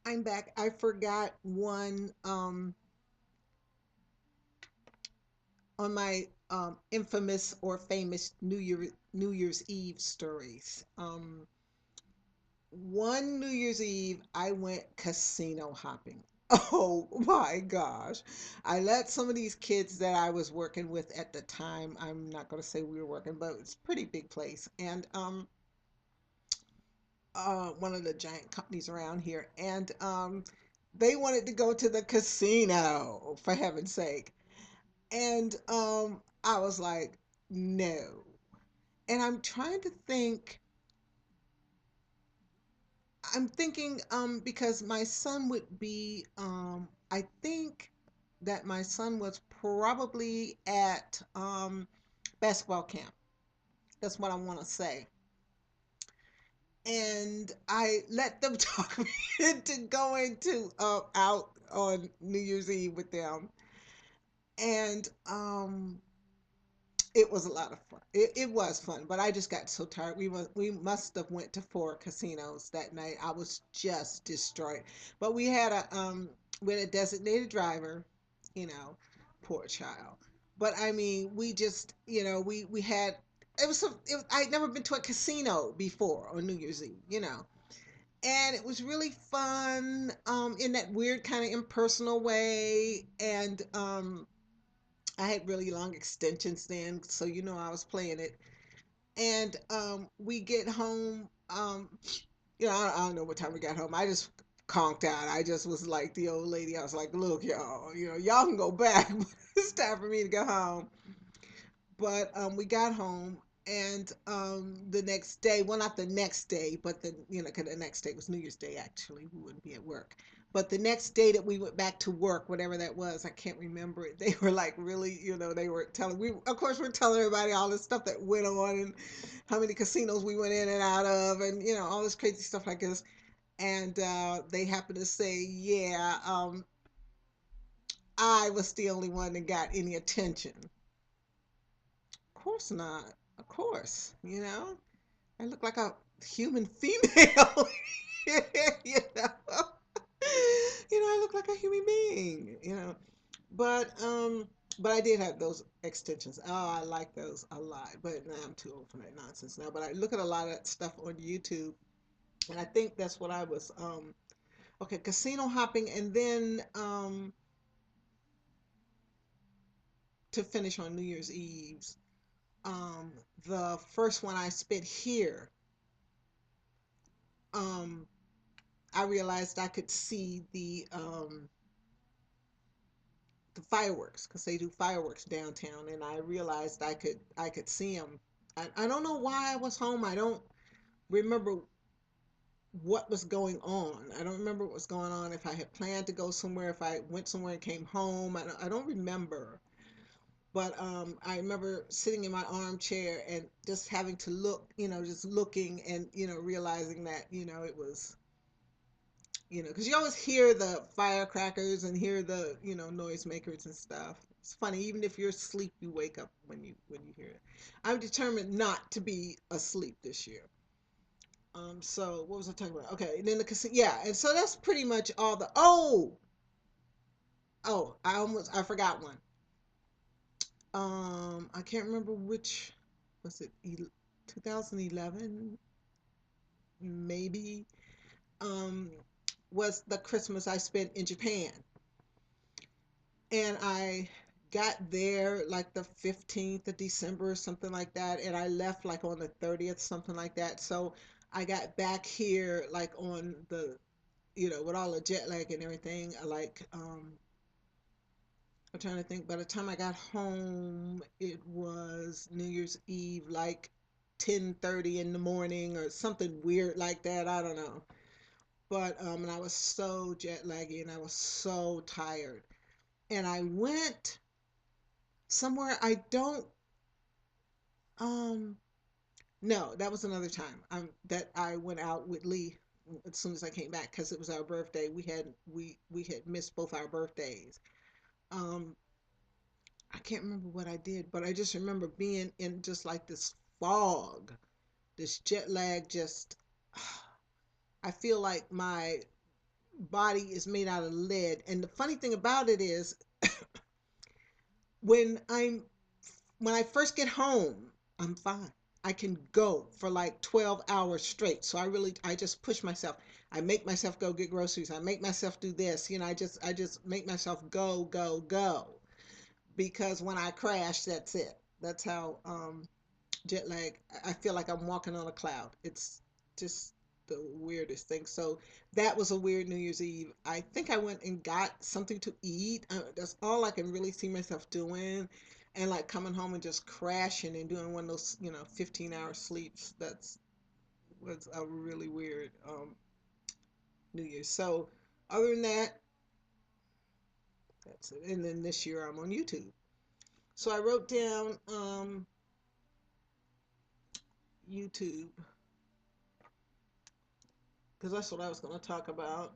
I'm back. I forgot one on my infamous or famous New Year's Eve stories. One New Year's Eve I went casino hopping. Oh my gosh. I let some of these kids that I was working with at the time, I'm not going to say we were working, but it's a pretty big place. And one of the giant companies around here, and they wanted to go to the casino for heaven's sake. And I was like, no. And I'm trying to think. I'm thinking because my son would be I think that my son was probably at basketball camp. That's what I want to say. And I let them talk me into going to out on New Year's Eve with them, and it was a lot of fun. It was fun, but I just got so tired. We must have went to four casinos that night. I was just destroyed. But we had a designated driver, you know, poor child. But I mean, we just we had I'd never been to a casino before on New Year's Eve, and it was really fun in that weird kind of impersonal way. And I had really long extensions then, so I was playing it. And we get home. I don't know what time we got home. I just conked out. I just was like the old lady. I was like, "Look, y'all, y'all can go back. But it's time for me to go home." But we got home, and the next day, well, not the next day, but because the next day was New Year's Day. Actually, we wouldn't be at work. But the next day that we went back to work, whatever that was, I can't remember it. They were like really, they were telling we, of course, we're telling everybody all this stuff that went on and how many casinos we went in and out of, and all this crazy stuff like this. And they happened to say, yeah, I was the only one that got any attention. Of course not. Of course, I look like a human female. you know. I look like a human being, But but I did have those extensions. Oh, I like those a lot. But now I'm too old for that nonsense now. But I look at a lot of that stuff on YouTube, and I think that's what I was okay, casino hopping. And then to finish on New Year's Eve's, um the first one I spent here, um I realized I could see the fireworks because they do fireworks downtown, and I realized I could see them. I don't know why I was home. I don't remember what was going on. I don't remember what was going on. If I had planned to go somewhere, if I went somewhere and came home, I don't remember. But I remember sitting in my armchair and just having to look, just looking and realizing that it was because you always hear the firecrackers and hear the noisemakers and stuff. It's funny, even if you're asleep, you wake up when you hear it. I'm determined not to be asleep this year. So what was I talking about? Okay, and then the casino, yeah, and so that's pretty much all the. Oh, I forgot one. I can't remember which was it. 2011 maybe. Um, was the Christmas I spent in Japan. And I got there like the 15th of December or something like that, and I left like on the 30th, something like that. So I got back here like on the, with all the jet lag and everything, like I'm trying to think. By the time I got home, it was New Year's Eve, like 10:30 in the morning or something weird like that. I don't know. But and I was so jet laggy and I was so tired. And I went somewhere I don't um no, that was another time that I went out with Lee as soon as I came back because it was our birthday. We had missed both our birthdays. Um I can't remember what I did, but I just remember being in just like this fog, this jet lag just I feel like my body is made out of lead. And the funny thing about it is when I'm when I first get home, I'm fine. I can go for like 12 hours straight. So I just push myself. I make myself go get groceries. I make myself do this. I just make myself go, go, go. Because when I crash, that's it. That's how jet lag. I feel like I'm walking on a cloud. It's just the weirdest thing. So that was a weird New Year's Eve. I think I went and got something to eat. That's all I can really see myself doing. And like coming home and just crashing and doing one of those, 15-hour sleeps. That's was a really weird New Year's. So other than that, that's it. And then this year I'm on YouTube. So I wrote down YouTube because that's what I was going to talk about.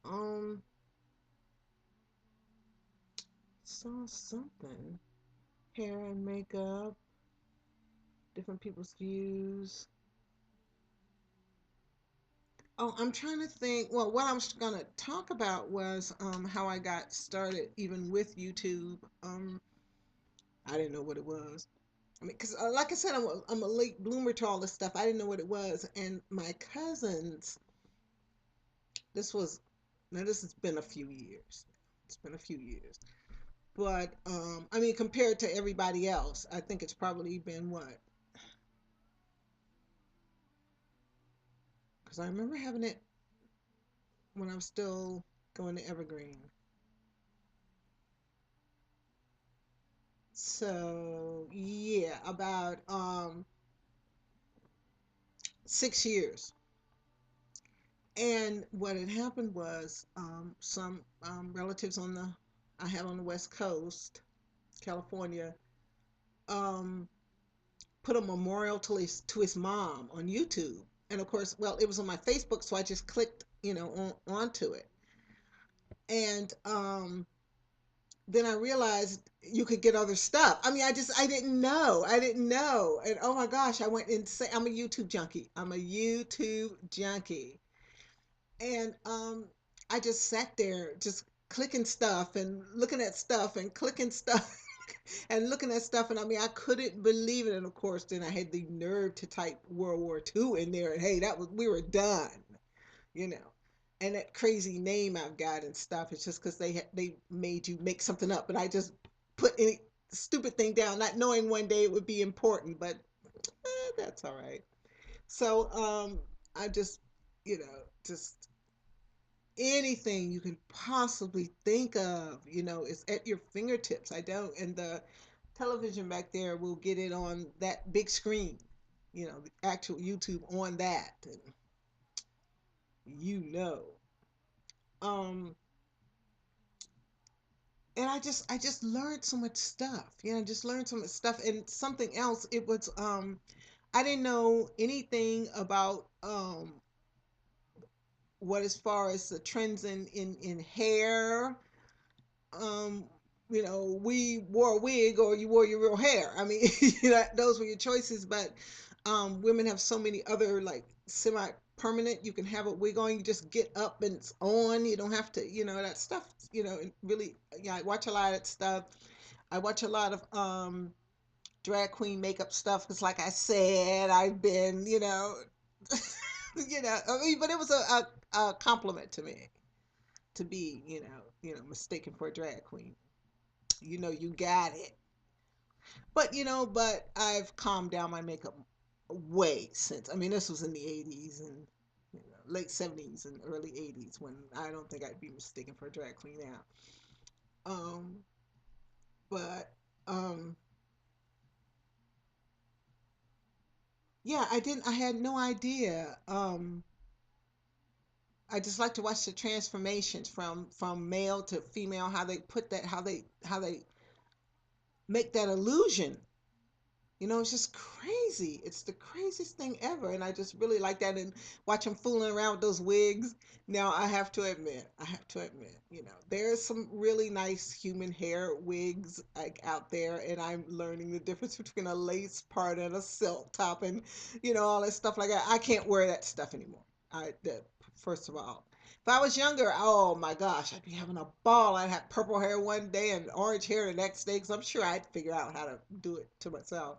Um, saw something. Hair and makeup, different people's views. Oh, I'm trying to think. Well, what I was going to talk about was how I got started even with YouTube. I didn't know what it was. I mean, because like I said, I'm a late bloomer to all this stuff. I didn't know what it was. And my cousins, this was, now this has been a few years. It's been a few years. But I mean, compared to everybody else, I think it's probably been what? Because I remember having it when I was still going to Evergreen. So yeah, about 6 years. And what had happened was some relatives I had on the West Coast, California, um, put a memorial to his mom on YouTube. And of course, well, it was on my Facebook, so I just clicked, onto it. And then I realized you could get other stuff. I mean, I didn't know. I didn't know. And oh my gosh, I went insane. I'm a YouTube junkie. I'm a YouTube junkie. And I just sat there just clicking stuff and looking at stuff and clicking stuff and looking at stuff. And I mean, I couldn't believe it. And of course, then I had the nerve to type World War II in there. And hey, we were done, you know. And that crazy name I've got and stuff, it's just because they made you make something up. But I just put any stupid thing down, not knowing one day it would be important. But that's all right. So I just, just anything you can possibly think of, is at your fingertips. I don't, and the television back there will get it on that big screen, the actual YouTube on that, and you know. Um, and I just learned so much stuff. I just learned so much stuff. And something else, it was I didn't know anything about what as far as the trends in hair. um we wore a wig or you wore your real hair. I mean, those were your choices. But women have so many other like semi permanent. You can have a wig on, you just get up and it's on. You don't have to, that stuff. And really, yeah, I watch a lot of that stuff. I watch a lot of drag queen makeup stuff because, like I said, I've been, I mean, but it was a compliment to me to be, mistaken for a drag queen. You got it. But I've calmed down my makeup way since. I mean, this was in the 80s and late 70s and early 80s when I don't think I'd be mistaken for a drag queen now. Um, but yeah, I had no idea. I just like to watch the transformations from male to female, how they put that, how they make that illusion. It's just crazy. It's the craziest thing ever. And I just really like that and watch them fooling around with those wigs. Now, I have to admit, there's some really nice human hair wigs like out there, and I'm learning the difference between a lace part and a silk top and, all that stuff like that. I can't wear that stuff anymore. First of all. If I was younger, oh my gosh, I'd be having a ball. I'd have purple hair one day and orange hair the next day because I'm sure I'd figure out how to do it to myself.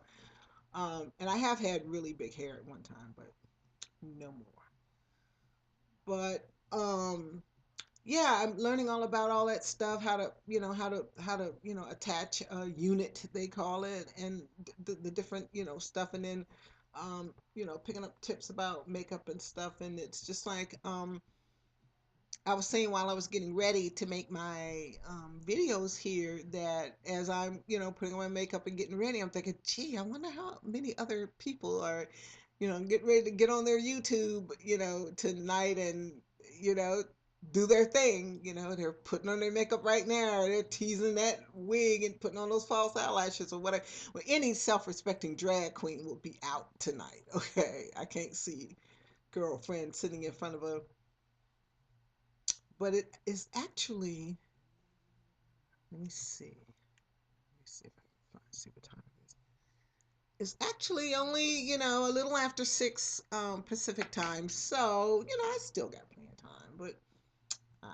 And I have had really big hair at one time, but no more. But yeah, I'm learning all about all that stuff, how to, attach a unit, they call it, and the different, stuff, and then, picking up tips about makeup and stuff, and it's just like, I was saying while I was getting ready to make my videos here that as I'm, putting on my makeup and getting ready, I'm thinking, gee, I wonder how many other people are, getting ready to get on their YouTube, tonight and, you know, do their thing. They're putting on their makeup right now. They're teasing that wig and putting on those false eyelashes or whatever. Well, any self-respecting drag queen will be out tonight. Okay, I can't see girlfriend sitting in front of a, but it is actually, let me see. Let me see if I can see what time it is. It's actually only, a little after 6 Pacific time. So, I still got plenty of time, but I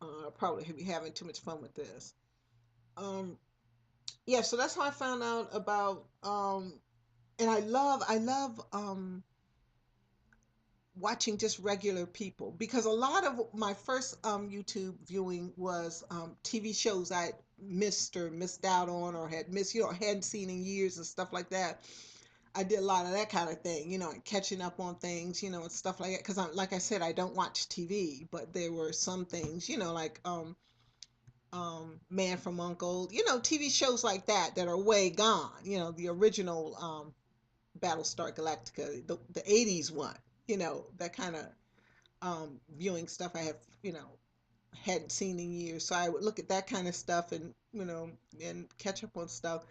don't know. Probably be having too much fun with this. Um, yeah, so that's how I found out about, and I love watching just regular people because a lot of my first YouTube viewing was TV shows I missed or missed out on or had missed, hadn't seen in years and stuff like that. I did a lot of that kind of thing, and catching up on things, and stuff like that. Because like I said, I don't watch TV, but there were some things, like Man from Uncle, TV shows like that are way gone. The original Battlestar Galactica, the '80s one, that kind of viewing stuff I have, hadn't seen in years. So I would look at that kind of stuff and, and catch up on stuff.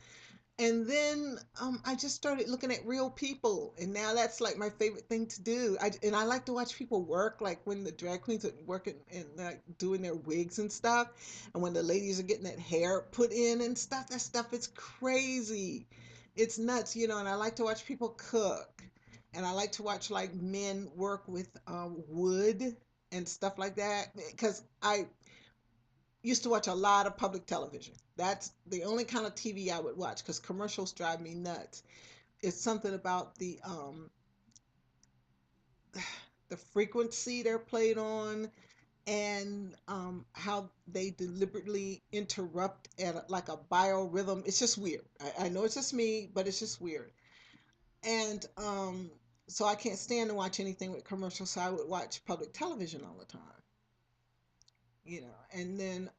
And then I just started looking at real people, and now that's like my favorite thing to do. And I like to watch people work, like when the drag queens are working and doing their wigs and stuff, and when the ladies are getting that hair put in and stuff. That stuff is crazy. It's nuts, And I like to watch people cook, and I like to watch like men work with wood and stuff like that because I used to watch a lot of public television. That's the only kind of TV I would watch because commercials drive me nuts. It's something about the frequency they're played on and how they deliberately interrupt at like a biorhythm. It's just weird. I know it's just me, but it's just weird. And so I can't stand to watch anything with commercials, so I would watch public television all the time. And then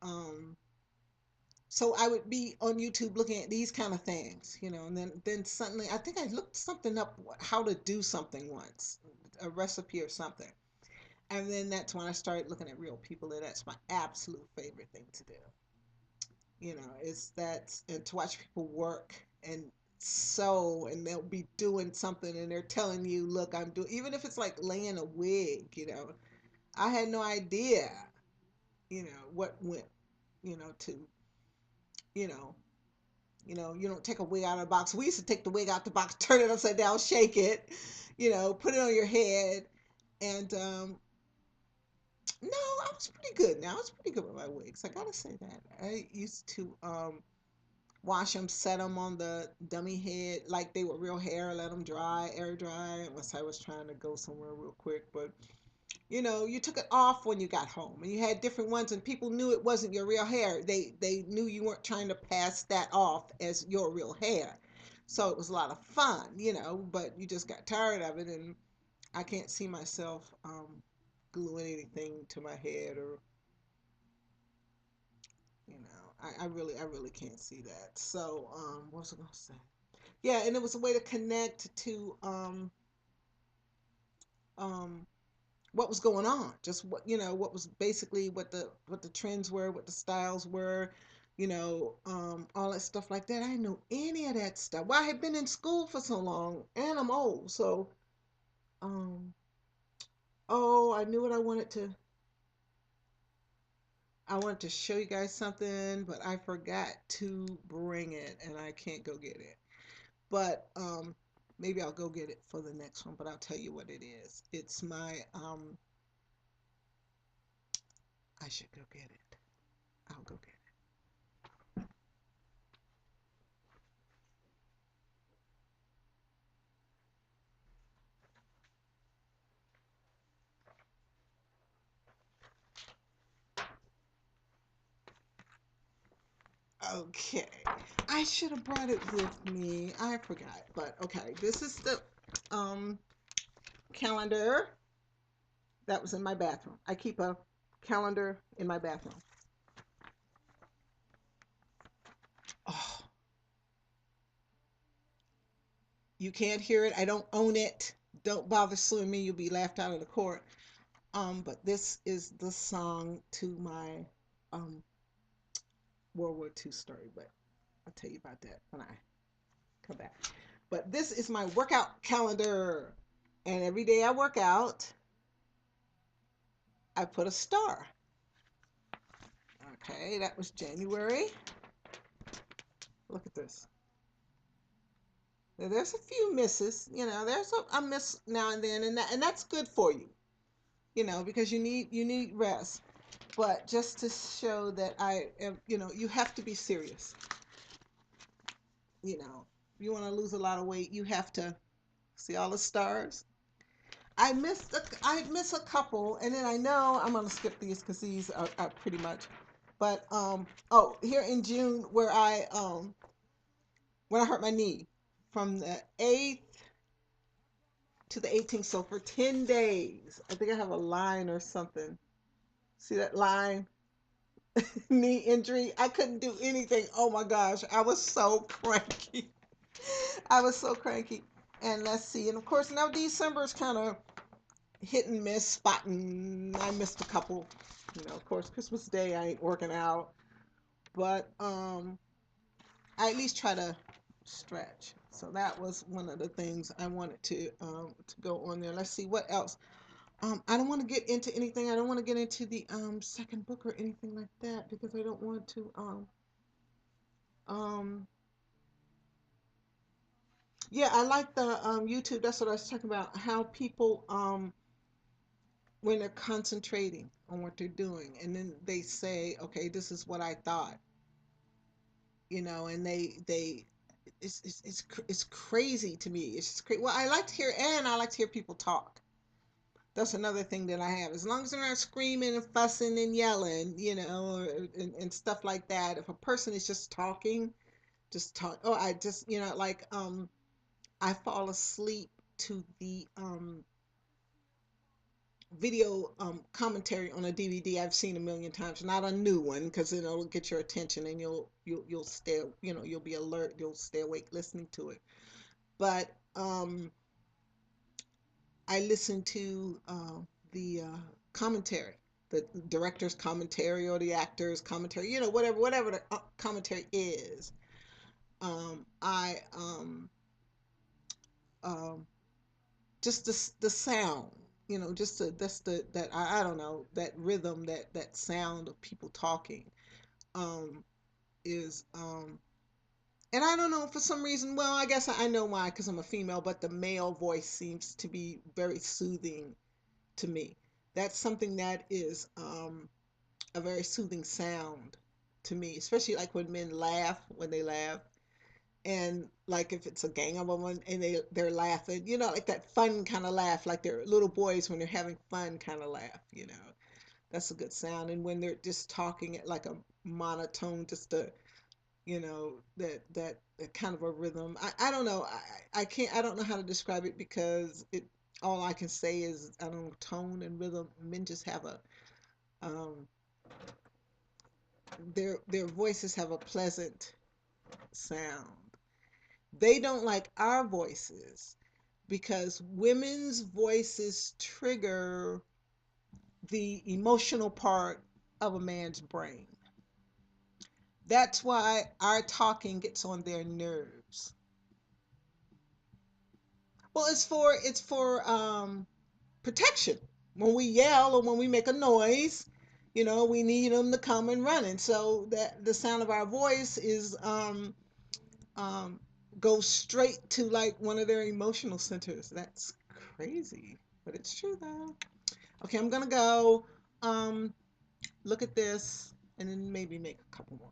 so I would be on YouTube looking at these kind of things, and then suddenly I think I looked something up how to do something once, a recipe or something. And then that's when I started looking at real people, and that's my absolute favorite thing to do. Is that and to watch people work and sew, and they'll be doing something and they're telling you, look, I'm doing, even if it's like laying a wig, I had no idea, what went, to, you know, you don't take a wig out of the box. We used to take the wig out the box, turn it upside down, shake it, put it on your head. And no, I was pretty good. Now I was pretty good with my wigs. I gotta say that. I used to wash them, set them on the dummy head like they were real hair, let them dry, air dry, unless I was trying to go somewhere real quick. But you took it off when you got home, and you had different ones, and people knew it wasn't your real hair. They knew you weren't trying to pass that off as your real hair. So it was a lot of fun, but you just got tired of it, and I can't see myself gluing anything to my head or, I really can't see that. So, what was I gonna say? Yeah, and it was a way to connect to um what was going on, just what was basically what the trends were, what the styles were, all that stuff like that. I didn't know any of that stuff. Well, I had been in school for so long, and I'm old, so um oh, I knew what I wanted to show you guys something, but I forgot to bring it, and I can't go get it. But maybe I'll go get it for the next one, but I'll tell you what it is. It's my I should go get it. I'll go get it. Okay. I should have brought it with me. I forgot. But okay, this is the um calendar that was in my bathroom. I keep a calendar in my bathroom. Oh, you can't hear it. I don't own it. Don't bother suing me. You'll be laughed out of the court. But this is the song to my um World War II story, but I'll tell you about that when I come back. But this is my workout calendar. And every day I work out, I put a star. Okay, that was January. Look at this. Now, there's a few misses, there's a miss now and then, and that's good for you, because you need rest. But just to show that I am, you have to be serious. You want to lose a lot of weight, you have to see all the stars. I miss a couple, and then I know I'm gonna skip these because these are pretty much. But oh, here in June where I when I hurt my knee from the 8th to the 18th, so for 10 days. I think I have a line or something. See that line? Knee injury. I couldn't do anything. Oh my gosh, I was so cranky. I was so cranky. And let's see. And of course, now December is kind of hit and miss, spotting. I missed a couple. Of course, Christmas Day I ain't working out, but I at least try to stretch. So that was one of the things I wanted to go on there. Let's see what else. I don't want to get into anything. I don't want to get into the second book or anything like that because I don't want to um yeah, I like the YouTube. That's what I was talking about. How people when they're concentrating on what they're doing and then they say, okay, this is what I thought, and they it's crazy to me. It's just crazy. Well, I like to hear people talk. That's another thing that I have. As long as they're not screaming and fussing and yelling, and stuff like that. If a person is just talking, just talk. Oh, I just, like I fall asleep to the video commentary on a DVD I've seen a million times, not a new one, because it'll get your attention and you'll stay, you'll be alert, you'll stay awake listening to it. But I listen to the commentary, the director's commentary or the actor's commentary, whatever the commentary is. I um, just the sound, just that's that I don't know, that rhythm, that sound of people talking um, is and I don't know, for some reason. Well, I guess I know why, because I'm a female, but the male voice seems to be very soothing to me. That's something that is a very soothing sound to me, especially like when men laugh, when they laugh, and like if it's a gang of them and they're laughing, like that fun kind of laugh, like they're little boys when they're having fun kind of laugh. That's a good sound. And when they're just talking at like a monotone, just a that kind of a rhythm. I don't know. I can't. I don't know how to describe it because it. All I can say is I don't know, tone and rhythm. Men just have a um, their voices have a pleasant sound. They don't like our voices because women's voices trigger the emotional part of a man's brain. That's why our talking gets on their nerves. Well, it's for protection. When we yell or when we make a noise, we need them to come and running. So that the sound of our voice is um goes straight to like one of their emotional centers. That's crazy, but it's true though. Okay, I'm gonna go. Um, look at this, and then maybe make a couple more.